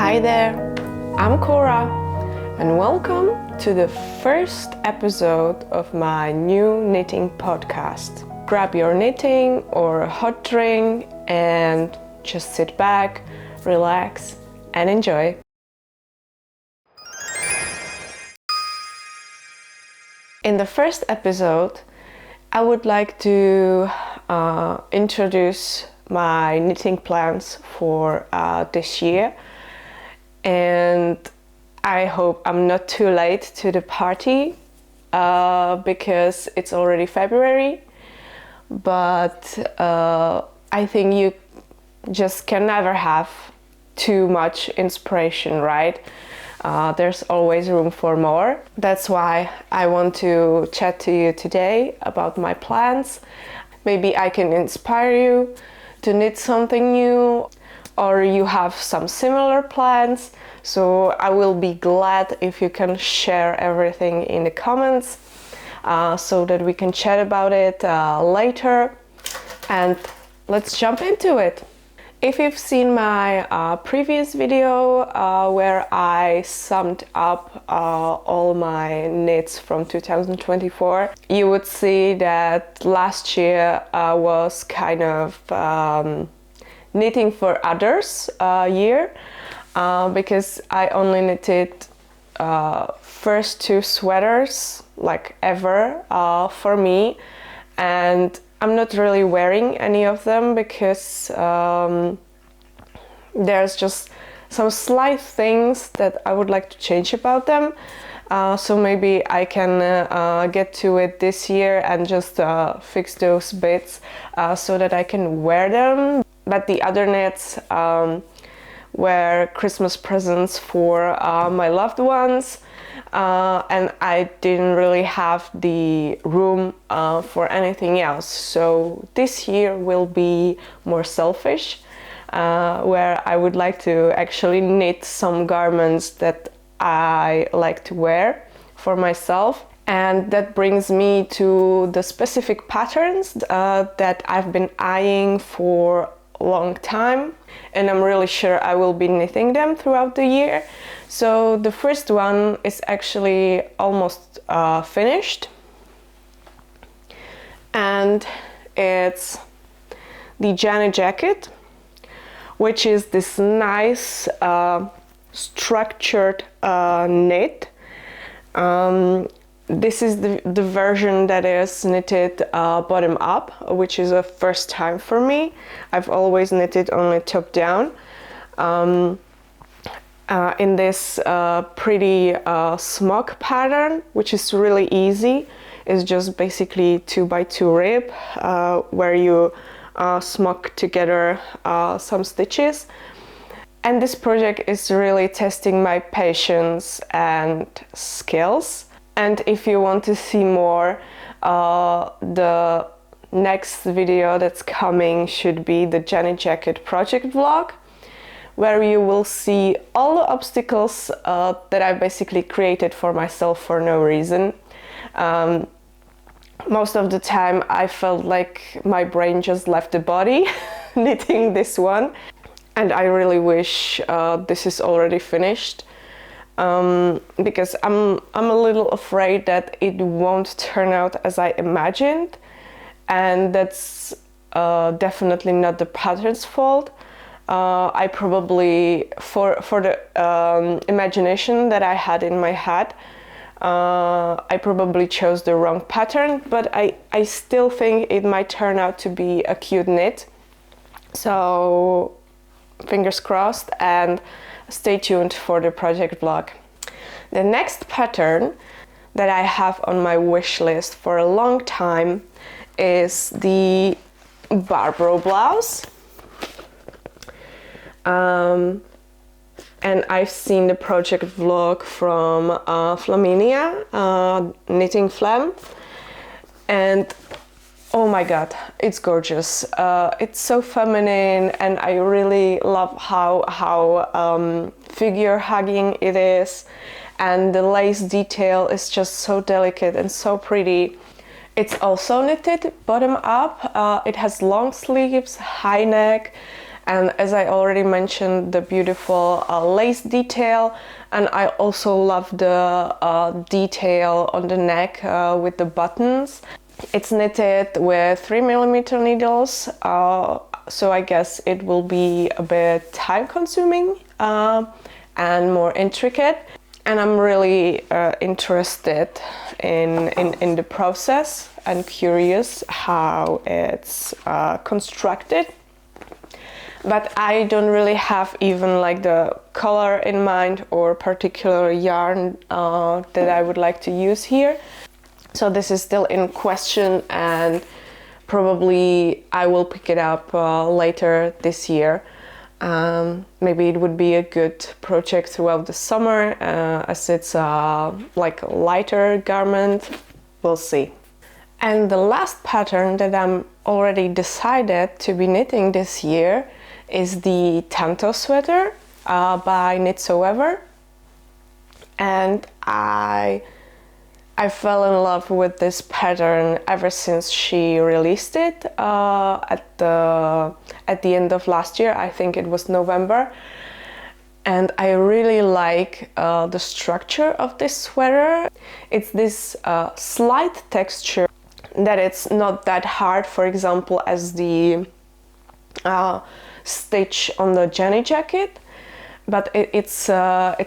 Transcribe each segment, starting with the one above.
Hi there, I'm Cora and welcome to the first episode of my new knitting podcast. Grab your knitting or a hot drink and just sit back, relax and enjoy. In the first episode, I would like to introduce my knitting plans for this year, and I hope I'm not too late to the party because it's already February, but I think you just can never have too much inspiration, right? There's always room for more. That's why I want to chat to you today about my plans. Maybe I can inspire you to knit something new, or you have some similar plans. So I will be glad if you can share everything in the comments so that we can chat about it later. And let's jump into it. If you've seen my previous video where I summed up all my knits from 2024, you would see that last year was kind of knitting for others year because I only knitted first two sweaters like ever for me, and I'm not really wearing any of them because there's just some slight things that I would like to change about them. So maybe I can get to it this year and just fix those bits so that I can wear them. But the other knits were Christmas presents for my loved ones. And I didn't really have the room for anything else. So this year will be more selfish, where I would like to actually knit some garments that I like to wear for myself. And that brings me to the specific patterns that I've been eyeing for a long time, and I'm really sure I will be knitting them throughout the year. So the first one is actually almost finished, and it's the Jenny jacket, which is this nice structured knit. This is the version that is knitted bottom up, which is a first time for me. I've always knitted only top down. In this pretty smock pattern, which is really easy. It's just basically 2x2 rib where you smock together some stitches. And this project is really testing my patience and skills. And if you want to see more, the next video that's coming should be the Jenny jacket project vlog, where you will see all the obstacles that I basically created for myself for no reason. Most of the time I felt like my brain just left the body knitting this one, and I really wish this is already finished. Because I'm a little afraid that it won't turn out as I imagined, and that's definitely not the pattern's fault. I probably, for the imagination that I had in my head, I probably chose the wrong pattern, but I still think it might turn out to be a cute knit. So fingers crossed, and stay tuned for the project vlog. The next pattern that I have on my wish list for a long time is the Barbroe Blouse. And I've seen the project vlog from Flaminia, Knitting Flam, and oh my god, it's gorgeous. It's so feminine, and I really love how figure hugging it is, and the lace detail is just so delicate and so pretty. It's also knitted bottom up. It has long sleeves, high neck, And as I already mentioned, the beautiful lace detail, and I also love the detail on the neck with the buttons. It's knitted with 3mm needles, so I guess it will be a bit time consuming and more intricate. And I'm really interested in the process and curious how it's constructed. But I don't really have even like the color in mind or particular yarn that I would like to use here. So this is still in question, and probably I will pick it up later this year. Maybe it would be a good project throughout the summer, as it's like a lighter garment. We'll see. And the last pattern that I'm already decided to be knitting this year is the Tanto Sweater by Tanto Sweater. And I fell in love with this pattern ever since she released it at the end of last year. I think it was November. And I really like the structure of this sweater. It's this slight texture that it's not that hard, for example, as the stitch on the Jenny jacket, but it's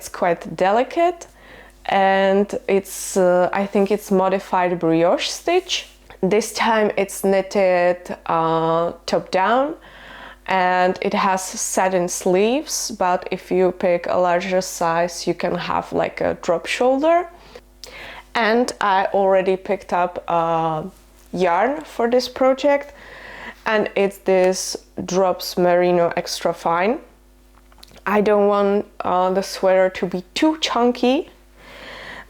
quite delicate, and it's I think it's modified brioche stitch. This time it's knitted top down, and it has satin sleeves, but if you pick a larger size you can have like a drop shoulder. And I already picked up yarn for this project, and it's this Drops Merino Extra Fine. I don't want the sweater to be too chunky,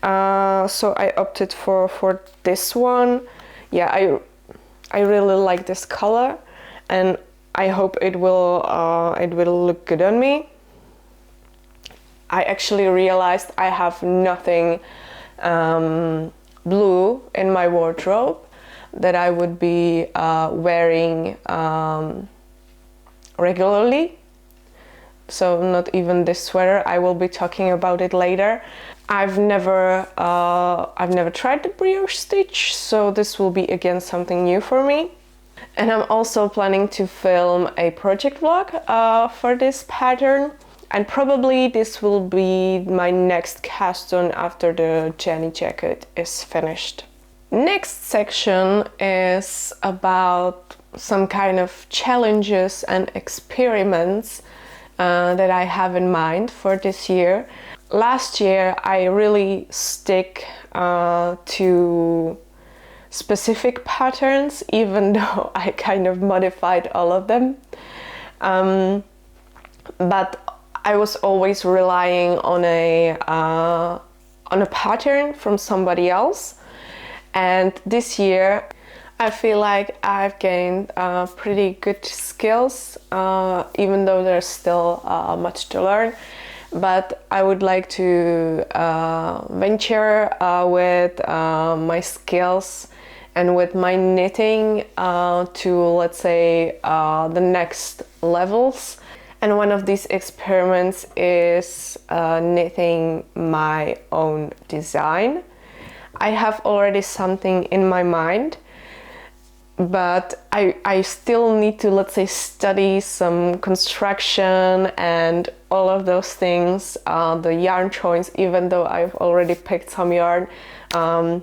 so I opted for this one. Yeah, I really like this color, and I hope it will look good on me. I actually realized I have nothing blue in my wardrobe that I would be wearing regularly. So not even this sweater. I will be talking about it later. I've never tried the brioche stitch, so this will be again something new for me. And I'm also planning to film a project vlog for this pattern, and probably this will be my next cast on after the Jenny jacket is finished. Next section is about some kind of challenges and experiments that I have in mind for this year. Last year I really stick to specific patterns, even though I kind of modified all of them. But I was always relying on a pattern from somebody else. And this year I feel like I've gained pretty good skills, even though there's still much to learn. But I would like to venture with my skills and with my knitting to, let's say, the next levels. And one of these experiments is knitting my own design. I have already something in my mind, but I still need to, let's say, study some construction and all of those things, the yarn choice, even though I've already picked some yarn. I'm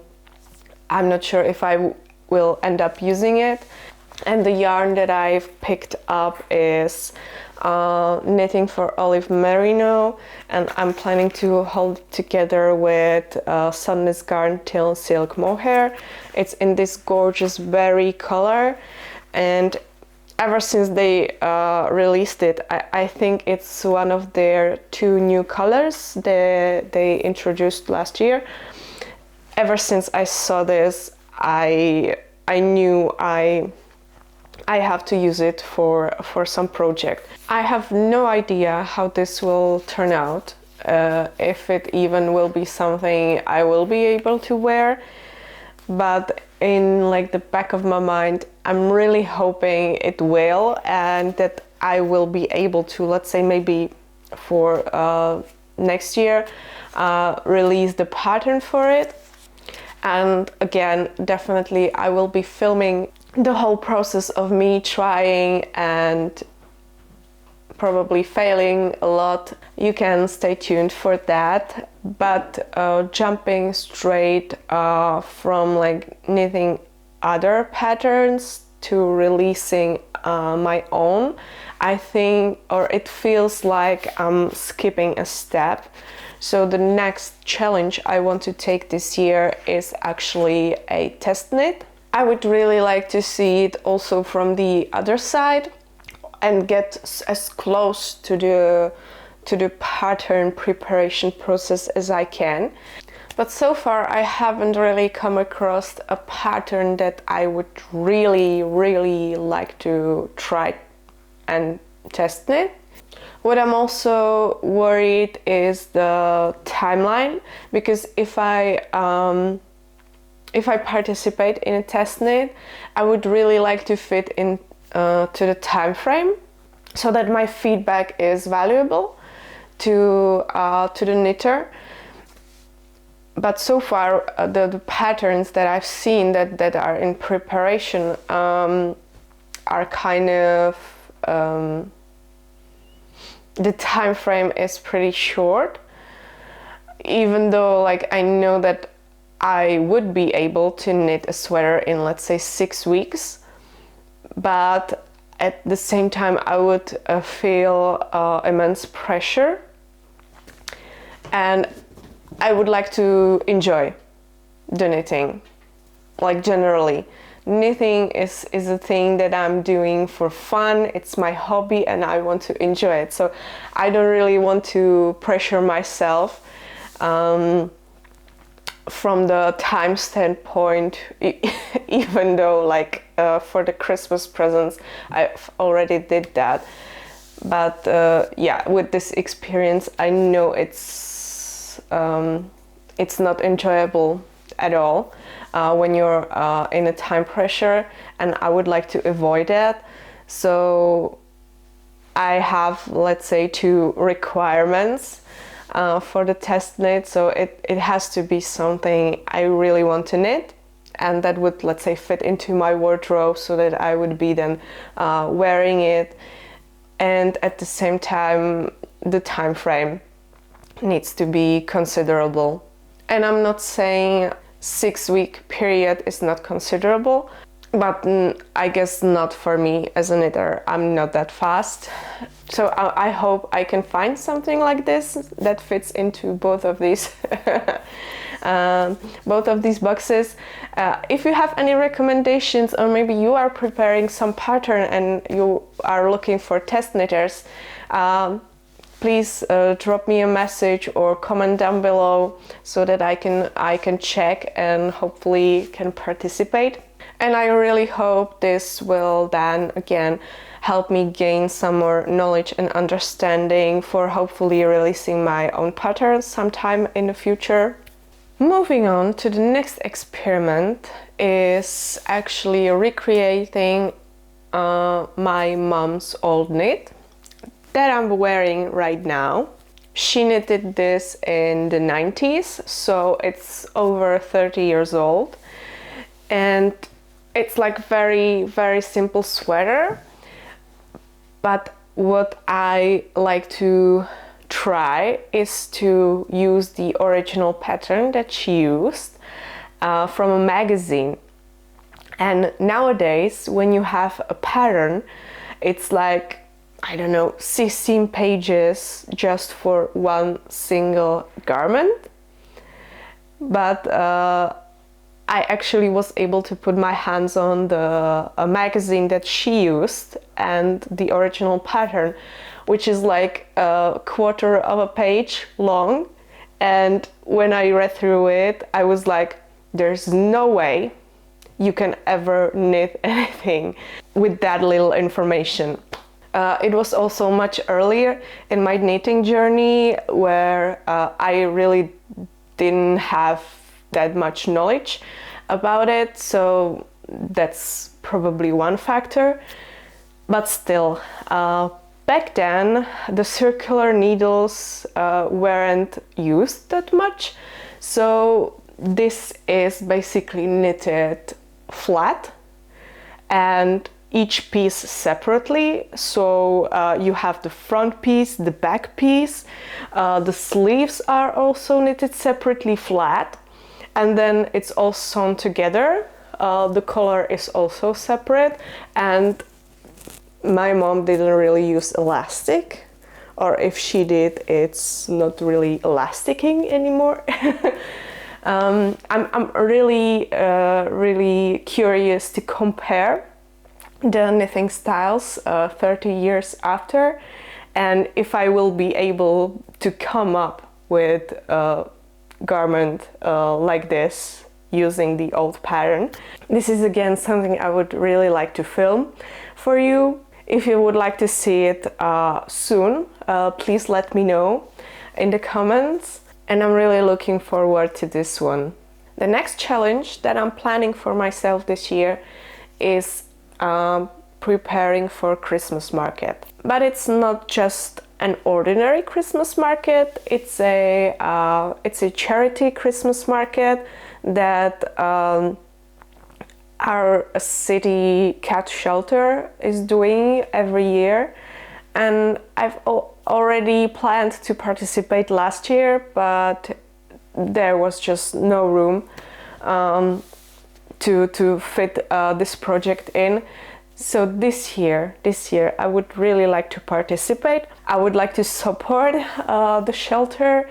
not sure if I will end up using it. And the yarn that I've picked up is knitting for olive merino, and I'm planning to hold it together with Sundance Garn Till Silk Mohair. It's in this gorgeous berry color, and ever since they released it, I think it's one of their 2 new colors that they introduced last year. Ever since I saw this, I knew I have to use it for some project. I have no idea how this will turn out, if it even will be something I will be able to wear, but in like the back of my mind, I'm really hoping it will, and that I will be able to, let's say maybe for next year, release the pattern for it. And again, definitely I will be filming the whole process of me trying and probably failing a lot. You can stay tuned for that. But jumping straight from like knitting other patterns to releasing my own, I think, or it feels like I'm skipping a step. So the next challenge I want to take this year is actually a test knit. I would really like to see it also from the other side and get as close to the pattern preparation process as I can. But so far I haven't really come across a pattern that I would really like to try and test knit. What I'm also worried is the timeline, because if I participate in a test knit, I would really like to fit in to the time frame so that my feedback is valuable to the knitter. But so far the patterns that I've seen that are in preparation are kind of the time frame is pretty short, even though like I know that I would be able to knit a sweater in, let's say, 6 weeks, but at the same time I would feel immense pressure, and I would like to enjoy the knitting. Like generally, knitting is a thing that I'm doing for fun. It's my hobby and I want to enjoy it. So I don't really want to pressure myself from the time standpoint, even though like for the Christmas presents I've already did that. But yeah, with this experience I know it's not enjoyable at all when you're in a time pressure, and I would like to avoid that. So I have, let's say, 2 requirements for the test knit. So it has to be something I really want to knit, and that would, let's say, fit into my wardrobe so that I would be then wearing it, and at the same time the time frame needs to be considerable. And I'm not saying 6-week period is not considerable, but I guess not for me as a knitter. I'm not that fast. So I hope I can find something like this that fits into both of these boxes. If you have any recommendations, or maybe you are preparing some pattern and you are looking for test knitters, please drop me a message or comment down below so that I can check and hopefully can participate. And I really hope this will then again help me gain some more knowledge and understanding for hopefully releasing my own patterns sometime in the future. Moving on to the next experiment is actually recreating my mom's old knit that I'm wearing right now. She knitted this in the 90s, so it's over 30 years old, and it's like very simple sweater. But what I like to try is to use the original pattern that she used from a magazine. And nowadays when you have a pattern, it's like, I don't know, 16 pages just for one single garment. But I actually was able to put my hands on the magazine that she used and the original pattern, which is like a quarter of a page long. And when I read through it, I was like, there's no way you can ever knit anything with that little information. It was also much earlier in my knitting journey where I really didn't have that much knowledge about it, so that's probably one factor. But still, back then the circular needles weren't used that much, so this is basically knitted flat and each piece separately. So you have the front piece, the back piece, the sleeves are also knitted separately flat, and then it's all sewn together. The collar is also separate, and my mom didn't really use elastic, or if she did, it's not really elasticing anymore. I'm really curious to compare the knitting styles 30 years after, and if I will be able to come up with a garment like this using the old pattern. This is again something I would really like to film for you. If you would like to see it soon, please let me know in the comments, and I'm really looking forward to this one. The next challenge that I'm planning for myself this year is preparing for Christmas market. But it's not just an ordinary Christmas market, it's a charity Christmas market that our city cat shelter is doing every year, and I've already planned to participate last year, but there was just no room to fit this project in. So this year I would really like to participate. I would like to support the shelter.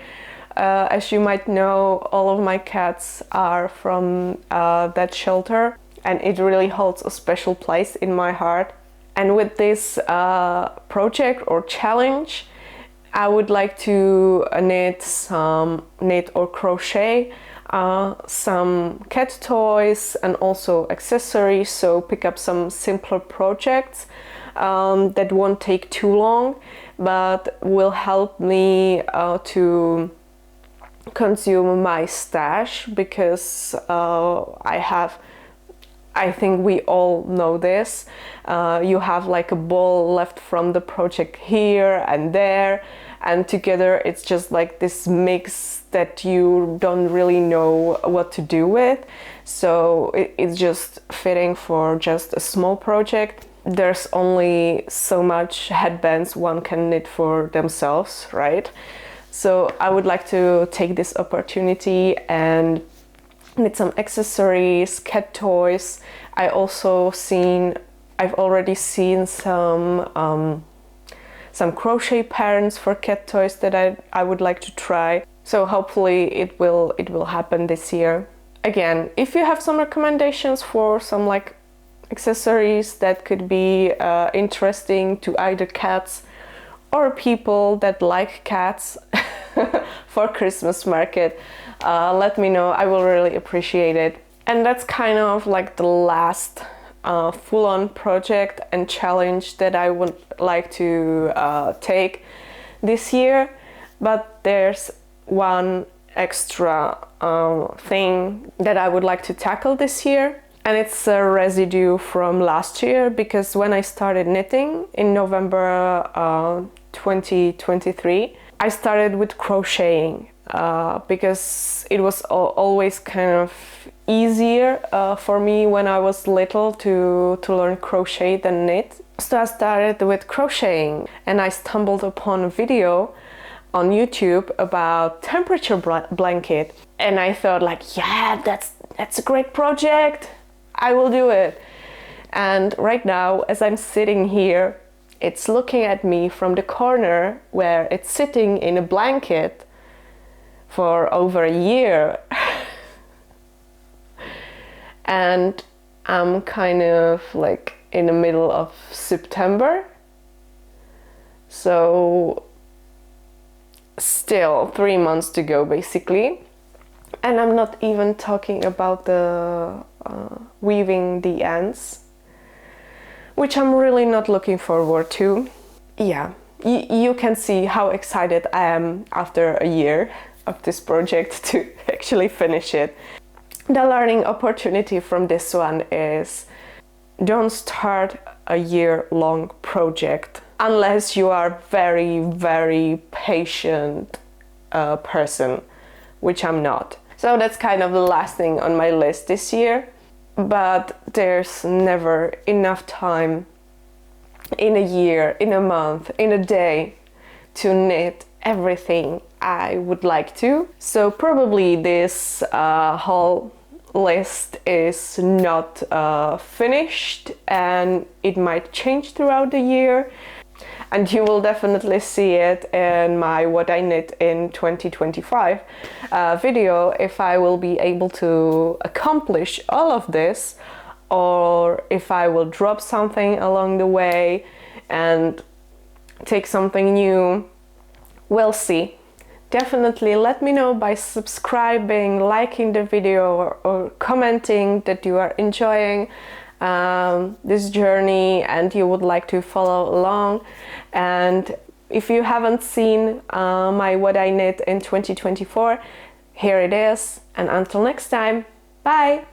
As you might know, all of my cats are from that shelter, and it really holds a special place in my heart. And with this project or challenge, I would like to knit or crochet some cat toys and also accessories, so pick up some simpler projects that won't take too long but will help me to consume my stash, because I think we all know this. You have like a ball left from the project here and there, and together it's just like this mix that you don't really know what to do with. So it's just fitting for just a small project. There's only so much headbands one can knit for themselves, right? So I would like to take this opportunity and knit some accessories, cat toys. I've already seen some crochet patterns for cat toys that I would like to try. So hopefully it will happen this year. Again, if you have some recommendations for some like accessories that could be interesting to either cats or people that like cats for Christmas market, let me know. I will really appreciate it. And that's kind of like the last full-on project and challenge that I would like to take this year. But there's one extra thing that I would like to tackle this year, and it's a residue from last year, because when I started knitting in November 2023, I started with crocheting because it was always kind of easier for me when I was little to learn crochet than knit. So I started with crocheting, and I stumbled upon a video on YouTube about temperature blanket, and I thought like, yeah, that's a great project, I will do it. And right now, as I'm sitting here, it's looking at me from the corner where it's sitting in a blanket for over a year. And I'm kind of like in the middle of September, so still 3 months to go basically, and I'm not even talking about the weaving the ends, which I'm really not looking forward to. Yeah, you can see how excited I am after a year of this project to actually finish it. The learning opportunity from this one is don't start a year-long project unless you are very, very patient person, which I'm not. So that's kind of the last thing on my list this year, but there's never enough time in a year, in a month, in a day to knit everything I would like to. So probably this whole list is not finished, and it might change throughout the year, and you will definitely see it in my What I Knit in 2025 video, if I will be able to accomplish all of this, or if I will drop something along the way and take something new. We'll see. Definitely let me know by subscribing, liking the video, or commenting that you are enjoying this journey and you would like to follow along. And if you haven't seen my What I Knit in 2024, here it is. And until next time, bye!